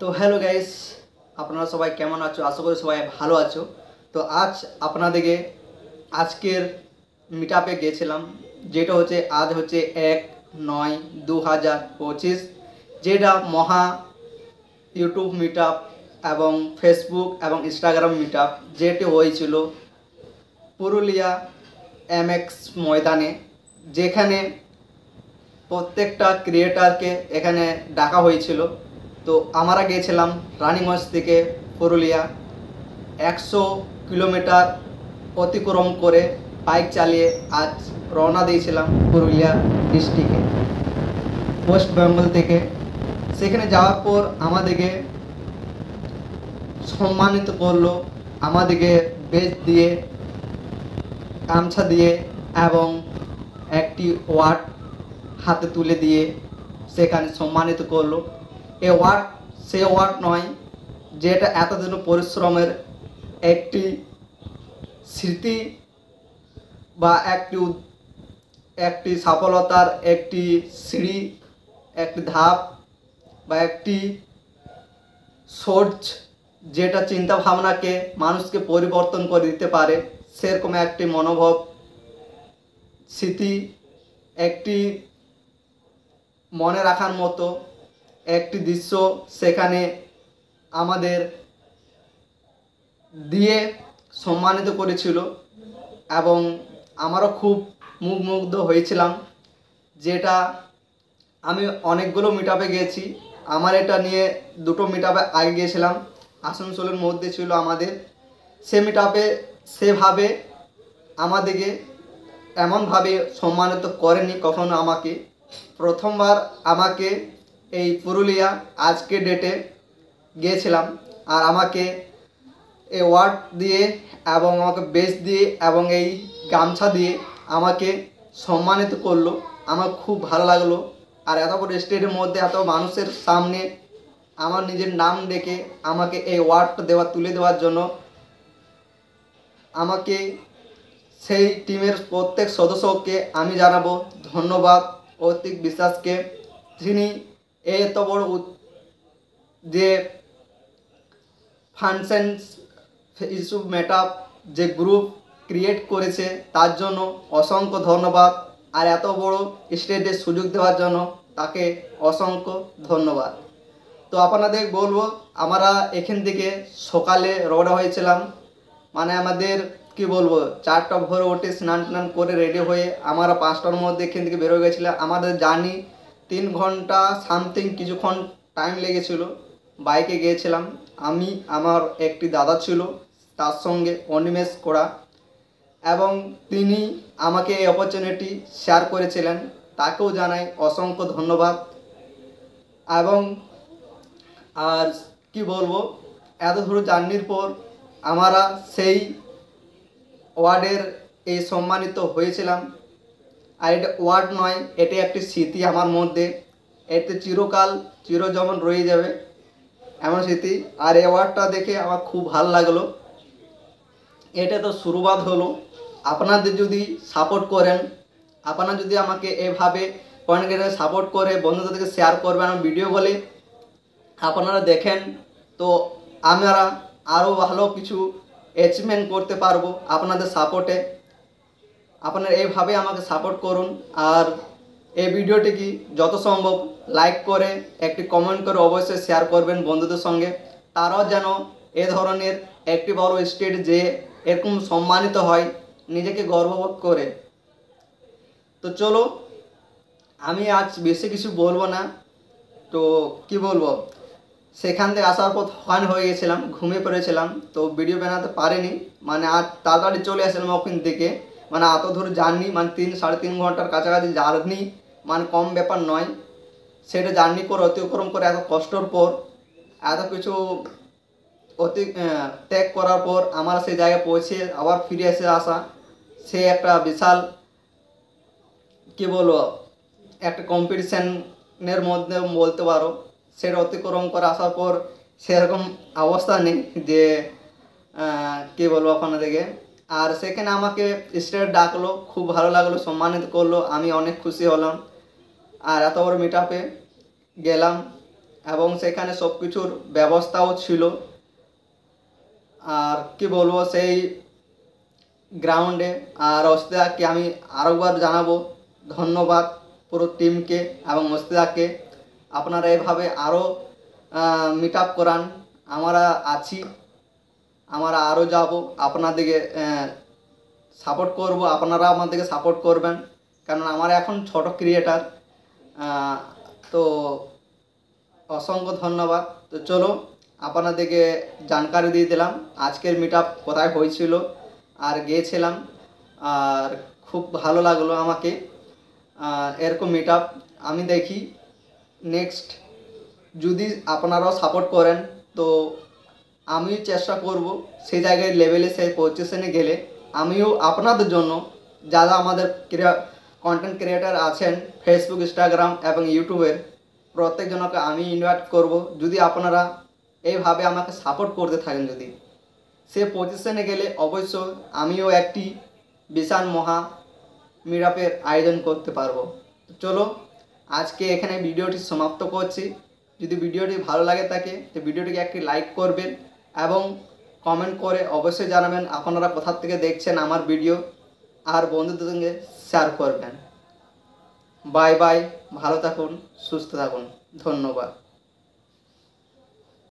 তো hello guys, আপনারা সবাই কেমন আছো? আশা করি সবাই ভালো আছো। তো আজ আপনাদেরকে আজকের মিট আপে গিয়েছিলাম, যেটা হচ্ছে আজ হচ্ছে 1/9/2025, যেটা মহা ইউটিউব মিট আপ এবং ফেসবুক এবং ইনস্টাগ্রাম মিট আপ যেটি হয়েছিল পুরুলিয়া MX ময়দানে, যেখানে প্রত্যেকটা ক্রিয়েটারকে এখানে ডাকা হয়েছিল। তো আমরা গিয়েছিলাম রানীগঞ্জ থেকে পুরুলিয়া 100 কিলোমিটার অতিক্রম করে বাইক চালিয়ে আজ রওনা দিয়েছিলাম পুরুলিয়া ডিস্ট্রিক্টে ওয়েস্ট বেঙ্গল থেকে। সেখানে যাওয়ার পর আমাদেরকে সম্মানিত করলো, আমাদেরকে বেজ দিয়ে, গামছা দিয়ে এবং একটি ওয়ার্ড হাতে তুলে দিয়ে সেখানে সম্মানিত করলো। এ ওয়ার্ড সে ওয়ার্ড নয় যেটা এতদিন পরিশ্রমের একটি স্মৃতি বা একটি সফলতার একটি সিঁড়ি, একটি ধাপ বা একটি সোর্স, যেটা চিন্তা ভাবনাকে মানুষকে পরিবর্তন করে দিতে পারে, সেরকম একটি মনোভাব, স্মৃতি, একটি মনে রাখার মতো একটি দৃশ্য সেখানে আমাদের দিয়ে সম্মানিত করেছিল। এবং আমারও খুব মুগ্ধ হয়েছিলাম, যেটা আমি অনেকগুলো মিট আপে গিয়েছি। আমার এটা নিয়ে দুটো মিট আপে আগে গিয়েছিলাম, আসানসোলের মধ্যে ছিল আমাদের। সে মিট আপে সেভাবে আমাদেরকে এমনভাবে সম্মানিত করেনি কখনো আমাকে। প্রথমবার আমাকে এই পুরুলিয়া আজকে ডেটে গিয়েছিলাম, আর আমাকে এই ওয়ার্ড দিয়ে এবং আমাকে বেজ দিয়ে এবং এই গামছা দিয়ে আমাকে সম্মানিত করলো। আমার খুব ভালো লাগলো। আর এত বড় স্টেজের মধ্যে এত মানুষের সামনে আমার নিজের নাম ডেকে আমাকে এই ওয়ার্ডটা তুলে দেওয়ার জন্য আমাকে সেই টিমের প্রত্যেক সদস্যকে আমি জানাবো ধন্যবাদ। অতিক বিশ্বাসকে, যিনি এত বড় যে ফাংশনস ইস্যু মেট আপ যে গ্রুপ ক্রিয়েট করেছে তার জন্য অসংখ্য ধন্যবাদ। আর এত বড় স্টেজে সুযোগ দেওয়ার জন্য তাকে অসংখ্য ধন্যবাদ। তো আপনাদের বলবো, আমরা এখান থেকে সকালে রওনা হয়েছিলাম, মানে আমাদের কি বলবো 4টা ভোরে উঠে স্নান টান করে রেডি হয়ে আমরা 5টার মধ্যে এখান থেকে বেরো গেছিলাম। আমাদের জার্নি 3 ঘন্টা সামথিং কিছুক্ষণ টাইম লেগেছিল। বাইকে গিয়েছিলাম আমি, আমার একটি দাদা ছিল, তার সঙ্গে অনিমেষ করা, এবং তিনি আমাকে এই অপরচুনিটি শেয়ার করেছিলেন, তাকেও জানাই অসংখ্য ধন্যবাদ। এবং আর কি বলবো, এত দূর জার্নির পর আমরা সেই ওয়ার্ডের এই সম্মানিত হয়েছিলাম। আর এটা ওয়ার্ড নয়, এটি একটি স্মৃতি আমার মধ্যে, এতে চিরকাল চিরজীবন রয়ে যাবে এমন স্মৃতি। আর এই ওয়ার্ডটা দেখে আমার খুব ভালো লাগলো। এটা তো শুরুবাত হলো। আপনাদের যদি সাপোর্ট করেন, আপনারা যদি আমাকে এভাবে কয়েন সাপোর্ট করে বন্ধুদেরকে শেয়ার করবেন আমার ভিডিও বলে আপনারা দেখেন, তো আমরা আরও ভালো কিছু অ্যাচিভমেন্ট করতে পারবো আপনাদের সাপোর্টে। আপনারা এইভাবে আমাকে সাপোর্ট করুন। আর এই ভিডিওটি কি যত সম্ভব লাইক করে একটি কমেন্ট করে অবশ্যই শেয়ার করবেন বন্ধুদের সঙ্গে, তারাও যেন এ ধরনের একটি বড় স্টেজ যে এরকম সম্মানিত হয় নিজেকে গর্ববোধ করে। তো চলো, আমি আজ বেশি কিছু বলবো না। তো কি বলবো, সেখান থেকে আসার পর থকান হয়ে গেছিলাম, ঘুমিয়ে পড়েছিলাম, তো ভিডিও বানাতে পারিনি। মানে আর তাড়াতাড়ি চলে আসলাম ওখান থেকে, মানে এত দূর জার্নি, মানে 3-3.5 ঘন্টার কাছাকাছি জার্নি, মানে কম ব্যাপার নয়। সেটা জার্নি করে অতিক্রম করে এত কষ্টর পর, এত কিছু ত্যাগ করার পর আমার সেই জায়গায় পৌঁছে আবার ফিরে এসে আসা, সে একটা বিশাল কি বলবো একটা কম্পিটিশানের মধ্যে বলতে পারো। সেটা অতিক্রম করে আসার পর সেরকম অবস্থা নেই যে কী বলবো আপনাদেরকে। আর সেখানে আমাকে স্টেট ডাকলো, খুব ভালো লাগলো, সম্মানিত করলো, আমি অনেক খুশি হলাম। আর এত বড় মিট আপে গেলাম এবং সেখানে সব কিছুর ব্যবস্থাও ছিল। আর কি বলবো, সেই গ্রাউন্ডে আর অস্তিদাকে আমি আরেকবার জানাবো ধন্যবাদ পুরো টিমকে এবং অস্তিদাকে। আপনারা এভাবে আরও মিট আপ করান, আমরা আছি, আমরা আরও যাব, আপনাদেরকে সাপোর্ট করব, আপনারা আমাদেরকে সাপোর্ট করবেন, কারণ আমার এখন ছোট ক্রিয়েটার। তো অসংখ্য ধন্যবাদ। তো চলো আপনাদেরকে জানকারি দিয়ে দিলাম আজকের মিট আপ কোথায় হয়েছিল আর গিয়েছিলাম, আর খুব ভালো লাগলো আমাকে। এরকম মিট আপ আমি দেখি নেক্সট, যদি আপনারাও সাপোর্ট করেন তো আমিও চেষ্টা করব সেই জায়গায় লেভেলে, সেই পজিশনে গেলে আমিও আপনাদের জন্য, যারা আমাদের কন্টেন্ট ক্রিয়েটার আছেন ফেসবুক, ইনস্টাগ্রাম এবং ইউটিউবের, প্রত্যেকজনকে আমি ইনভাইট করব। যদি আপনারা এইভাবে আমাকে সাপোর্ট করতে থাকেন, যদি সে পজিশনে গেলে অবশ্যই আমিও একটি বিশাল মহা মিট আপের আয়োজন করতে পারবো। চলো আজকে এখানে ভিডিওটি সমাপ্ত করছি। যদি ভিডিওটি ভালো লাগে থাকে তো ভিডিওটিকে একটি লাইক করবেন এবং কমেন্ট করে অবশ্যই জানাবেন আপনারা কোথা থেকে দেখছেন আমার ভিডিও, আর বন্ধুদের সঙ্গে শেয়ার করবেন। বাই বাই, ভালো থাকুন, সুস্থ থাকুন, ধন্যবাদ।